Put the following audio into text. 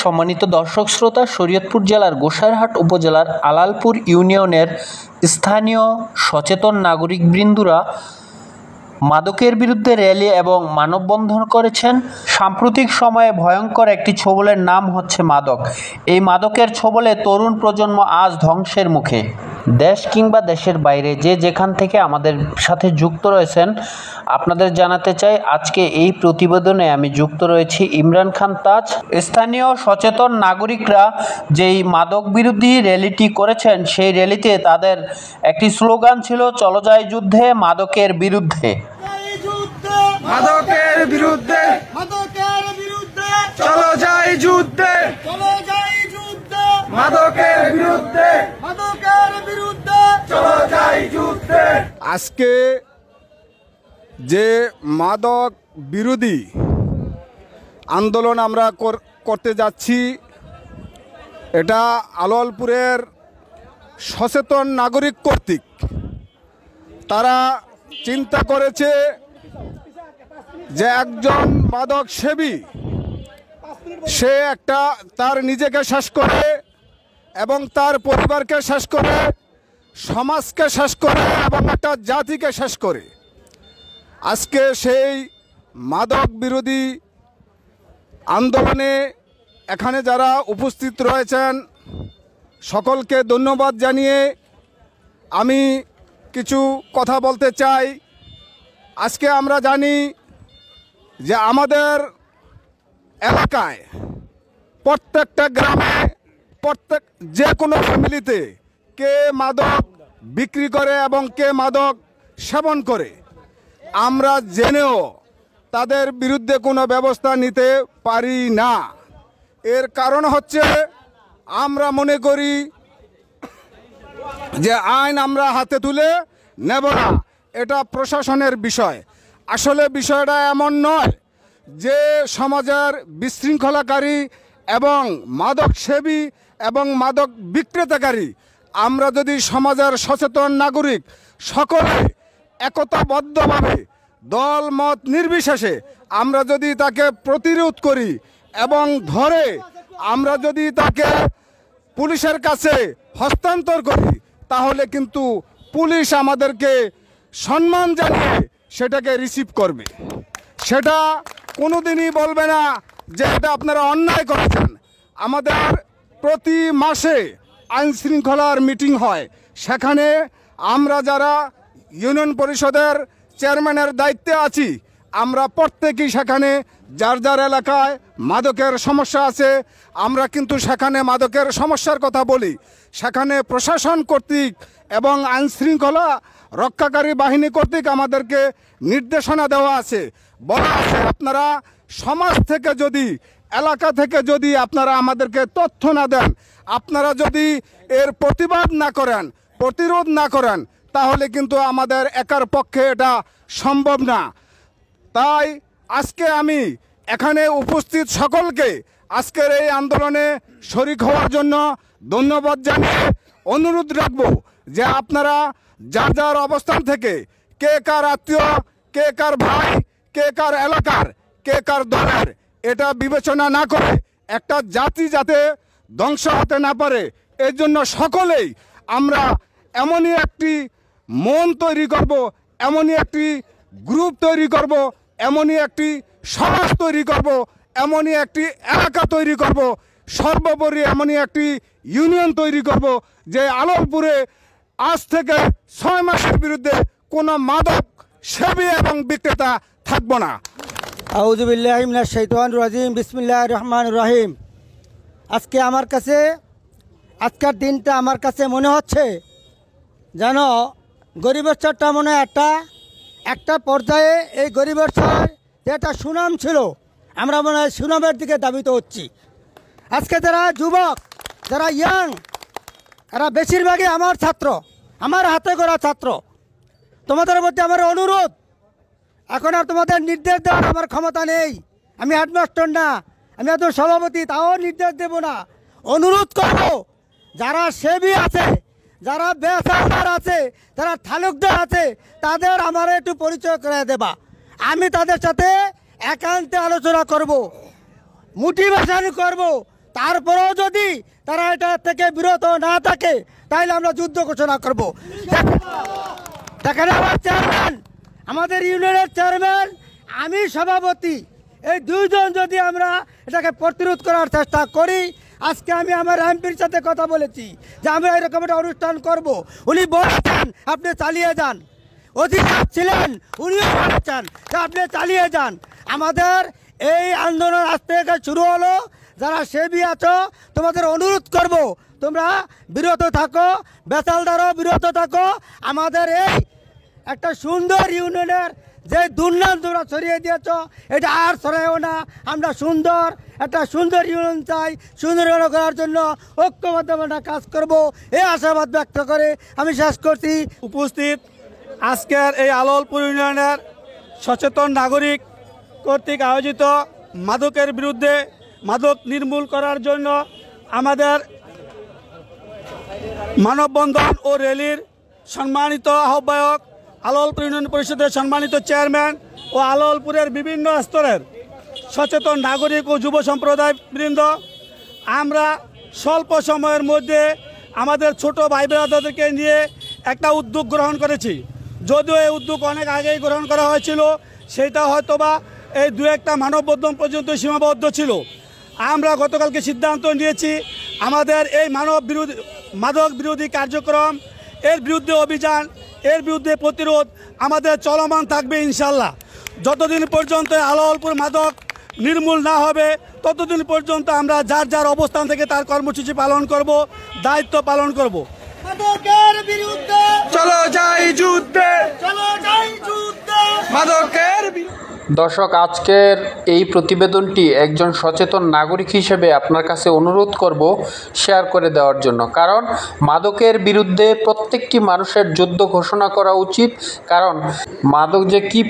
সম্মানিত দর্শক শ্রোতা, শরীয়তপুর জেলার গোসাইরহাট উপজেলার আলালপুর ইউনিয়নের স্থানীয় সচেতন নাগরিকবৃন্দরা মাদকের বিরুদ্ধে র্যালি এবং মানববন্ধন করেছেন। সাম্প্রতিক সময়ে ভয়ঙ্কর একটি ছোবলের নাম হচ্ছে মাদক। এই মাদকের ছোবলে তরুণ প্রজন্ম আজ ধ্বংসের মুখে। দেশ কিংবা দেশের বাইরে যে যেখান থেকে আমাদের সাথে যুক্ত রয়েছেন, আপনাদের জানাতে চাই আজকে এই প্রতিবেদনে আমি যুক্ত রয়েছি ইমরান খান তাজ। স্থানীয় সচেতন নাগরিকরা যেই মাদক বিরোধী র্যালিটি করেছেন, সেই র্যালিতে তাদের একটি স্লোগান ছিল, চলো যাই যুদ্ধে মাদকের বিরুদ্ধে। মাদকের বিরুদ্ধে, মাদকের বিরুদ্ধে, চলো যাই যুদ্ধে, চলো যাই যুদ্ধে, মাদকের বিরুদ্ধে, মাদকের বিরুদ্ধে, চলো যাই যুদ্ধে। আজকে যে মাদক বিরোধী আন্দোলন আমরা করতে যাচ্ছি, এটা আলালপুরের সচেতন নাগরিক কর্তৃক তারা চিন্তা করেছে যে একজন মাদক সেবী সে তার নিজেকে শেষ করে এবং তার পরিবারকে শেষ করে, সমাজকে শেষ করে এবং একটা জাতিকে শেষ করে। আজকে সেই মাদক বিরোধী আন্দোলনে এখানে যারা উপস্থিত রয়েছেন সকলকে ধন্যবাদ জানিয়ে আমি কিছু কথা বলতে চাই। আজকে আমরা জানি যে আমাদের এলাকায় প্রত্যেকটা গ্রামে, যে কোনো ফ্যামিলিতে কে মাদক বিক্রি করে এবং কে মাদক সেবন করে, আমরা জেনেও তাদের বিরুদ্ধে কোনো ব্যবস্থা নিতে পারি না। এর কারণ হচ্ছে আমরা মনে করি যে আইন আমরা হাতে তুলে নেব না, এটা প্রশাসনের বিষয়। আসলে বিষয়টা এমন নয় যে সমাজের বিশৃঙ্খলাকারী এবং মাদক সেবী এবং মাদক বিক্রেতাকারী, আমরা যদি সমাজের সচেতন নাগরিক সকলে একতাবদ্ধভাবে দল মত নির্বিশেষে আমরা যদি তাকে প্রতিরোধ করি এবং ধরে আমরা যদি তাকে পুলিশের কাছে হস্তান্তর করি, তাহলে কিন্তু পুলিশ আমাদেরকে সম্মান জানিয়ে সেটাকে রিসিভ করবে। সেটা কোনোদিনই বলবে না যে এটা আপনারা অন্যায় করেছেন। আমাদের প্রতি মাসে আইন শৃঙ্খলার মিটিং হয়, সেখানে আমরা যারা ইউনিয়ন পরিষদের চেয়ারম্যানের দায়িত্বে আছি, আমরা প্রত্যেকেই সেখানে যার যার এলাকায় মাদকের সমস্যা আছে, আমরা কিন্তু সেখানে মাদকের সমস্যার কথা বলি। সেখানে প্রশাসন কর্তৃক এবং আইন শৃঙ্খলা রক্ষাকারী বাহিনী কর্তৃক আমাদেরকে নির্দেশনা দেওয়া আছে, বলা আছে আপনারা সমাজ থেকে যদি, এলাকা থেকে যদি আপনারা আমাদেরকে তথ্য না দেন, আপনারা যদি এর প্রতিবাদ না করেন, প্রতিরোধ না করেন, তাহলে কিন্তু আমাদের একার পক্ষে এটা সম্ভব না। তাই আজকে আমি এখানে উপস্থিত সকলকে আজকের এই আন্দোলনে শরিক হওয়ার জন্য ধন্যবাদ জানিয়ে অনুরোধ রাখব যে আপনারা যার যার অবস্থান থেকে, কে কার আত্মীয়, কে কার ভাই, কে কার এলাকার, কে কার দলের, এটা বিবেচনা না করে একটা জাতি যাতে ধ্বংস হতে না পারে, এর জন্য সকলেই আমরা এমনই একটি মন তৈরি করব, এমনই একটি গ্রুপ তৈরি করব, এমনই একটি সমাজ তৈরি করব, এমনই একটি এলাকা তৈরি করব, সর্বোপরি এমনই একটি ইউনিয়ন তৈরি করব যে আলালপুরে আজ থেকে 6 মাসের বিরুদ্ধে কোনো মাদক সেবী এবং বিক্রেতা থাকবো না। আউযু বিল্লাহি মিনাশ শাইতানির রাজিম, বিসমিল্লাহির রহমানির রহিম। আজকে আমার কাছে, আজকের দিনটা আমার কাছে মনে হচ্ছে যেন গরিবের চরটা মনে হয় একটা পর্যায়ে এই গরিবের চর যেটা সুনাম ছিল, আমরা মনে হয় সুনামের দিকে ধাবিত হচ্ছি। আজকে যারা যুবক, যারা ইয়াং, এরা বেশিরভাগই আমার ছাত্র, আমার হাতে গড়া ছাত্র। তোমাদের মধ্যে আমার অনুরোধ, এখন আর তোমাদের নির্দেশ দেওয়ার আমার ক্ষমতা নেই। আমি হেডমাস্টার না, আমি এত সভাপতি, তাও নির্দেশ দেব না। অনুরোধ করব, যারা সেবী আছে, যারা বেসাদার আছে, যারা তালুকদার আছে, তাদের আমার একটু পরিচয় করে দেবা। আমি তাদের সাথে একান্তে আলোচনা করব, মোটিভেশন করব, তারপরেও যদি তারা এটা থেকে বিরত না থাকে তাহলে আমরা যুদ্ধ ঘোষণা করব। দেখেন আমার চেয়ারম্যান, আমাদের ইউনিয়নের চেয়ারম্যান, আমি সভাপতি, এই দুইজন যদি আমরা এটাকে প্রতিরোধ করার চেষ্টা করি, আজকে আমি আমার এমপির সাথে কথা বলেছি যে আমরা এরকম একটা অনুষ্ঠান করব। উনি বলেছেন আপনি চালিয়ে যান, অধিকার ছিলেন, উনিও বলেছেন যে আপনি চালিয়ে যান। আমাদের এই আন্দোলন আজ থেকে শুরু হলো। যারা সেবী আছো তোমাদের অনুরোধ করব তোমরা বিরত থাকো, বেতালদারও বিরত থাকো। আমাদের এই একটা সুন্দর ইউনিয়নের যে দুর্নাম তোমরা ছড়িয়ে দিয়েছ এটা আর ছড়াইও না। আমরা একটা সুন্দর ইউনিয়ন চাই, সুন্দর ইউনিয়ন করার জন্য ঐক্যবদ্ধভাবে কাজ করব, এই আশাবাদ ব্যক্ত করে আমি শেষ করছি। উপস্থিত আজকের এই আলালপুর ইউনিয়নের সচেতন নাগরিক কর্তৃক আয়োজিত মাদকের বিরুদ্ধে, মাদক নির্মূল করার জন্য আমাদের মানববন্ধন ও র্যালির সম্মানিত আহ্বায়ক, আলালপুর ইউনিয়ন পরিষদের সম্মানিত চেয়ারম্যান ও আলালপুরের বিভিন্ন স্তরের সচেতন নাগরিক ও যুব সম্প্রদায় বৃন্দ, আমরা স্বল্প সময়ের মধ্যে আমাদের ছোট ভাই বোনেদেরকে নিয়ে একটা উদ্যোগ গ্রহণ করেছি। যদিও এই উদ্যোগ অনেক আগেই গ্রহণ করা হয়েছিল, সেটা হয়তোবা এই দু একটা মানববন্ধন পর্যন্ত সীমাবদ্ধ ছিল। আমরা গতকালকে সিদ্ধান্ত নিয়েছি আমাদের এই মাদক বিরোধী কার্যক্রম, এর বিরুদ্ধে অভিযান, এর বিরুদ্ধে প্রতিরোধ আমাদের চলমান থাকবে ইনশাল্লাহ। যতদিন পর্যন্ত আলালপুর মাদক নির্মূল না হবে ততদিন পর্যন্ত আমরা যার যার অবস্থান থেকে তার কর্মসূচি পালন করব, দায়িত্ব পালন করব। মাদকের বিরুদ্ধে চলো যাই যুদ্ধে, চলো যাই যুদ্ধে, মাদকের দর্শক, আজকের এই প্রতিবেদনটি একজন সচেতন নাগরিক হিসেবে আপনার কাছে অনুরোধ করব শেয়ার করে দেওয়ার জন্য। কারণ মাদকের বিরুদ্ধে প্রত্যেকটি মানুষের যুদ্ধ ঘোষণা করা উচিত। কারণ মাদক যে কী